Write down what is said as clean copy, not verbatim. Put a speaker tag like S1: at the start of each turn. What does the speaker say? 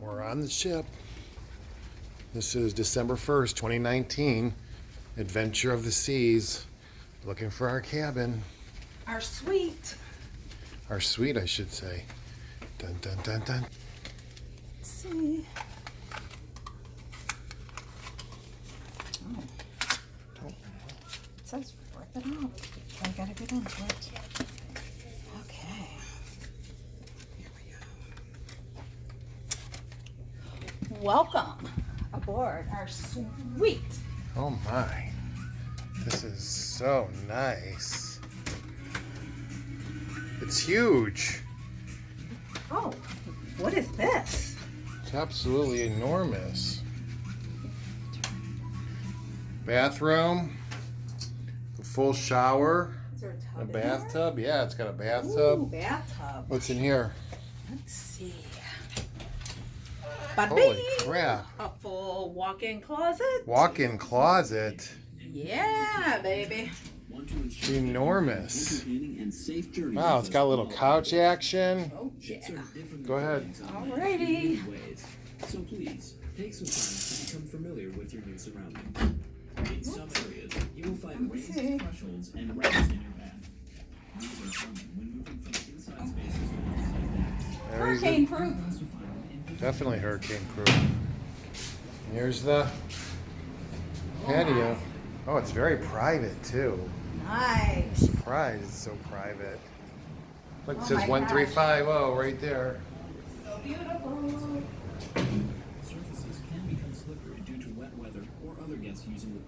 S1: We're on the ship. This is December 1st, 2019. Adventure of the Seas. Looking for our cabin.
S2: Our suite.
S1: Our suite, I should say. Dun dun dun dun.
S2: Let's see. Oh. It says rip it off. I gotta get into it. Okay. Here we go. Welcome aboard our suite.
S1: Oh my. This is so nice. It's huge.
S2: Oh, what is this?
S1: It's absolutely enormous. Bathroom. A full shower.
S2: Is there a tub
S1: A
S2: in there?
S1: bathtub. Yeah, it's got a bathtub.
S2: Ooh, bathtub.
S1: What's in here?
S2: Let's see. Bada
S1: Holy
S2: bing!
S1: crap.
S2: A full walk-in closet.
S1: Walk-in closet.
S2: Yeah, baby.
S1: Enormous. Wow, it's got a little couch action.
S2: Oh, yeah.
S1: Go ahead.
S2: Alrighty.
S3: So please, take some time to become familiar with your new surroundings. In some areas, you will find raised thresholds and ramps in your path. These are common when moving from inside spaces to outside decks.
S1: There you
S2: Hurricane
S1: go.
S2: proof.
S1: Definitely hurricane proof. Here's the patio. Oh, it's very private too.
S2: Nice.
S1: Surprised it's so private. Look, it
S2: Oh
S1: says
S2: my
S1: 1350 right there.
S2: So beautiful.
S3: Surfaces can become slippery due to wet weather or other guests using the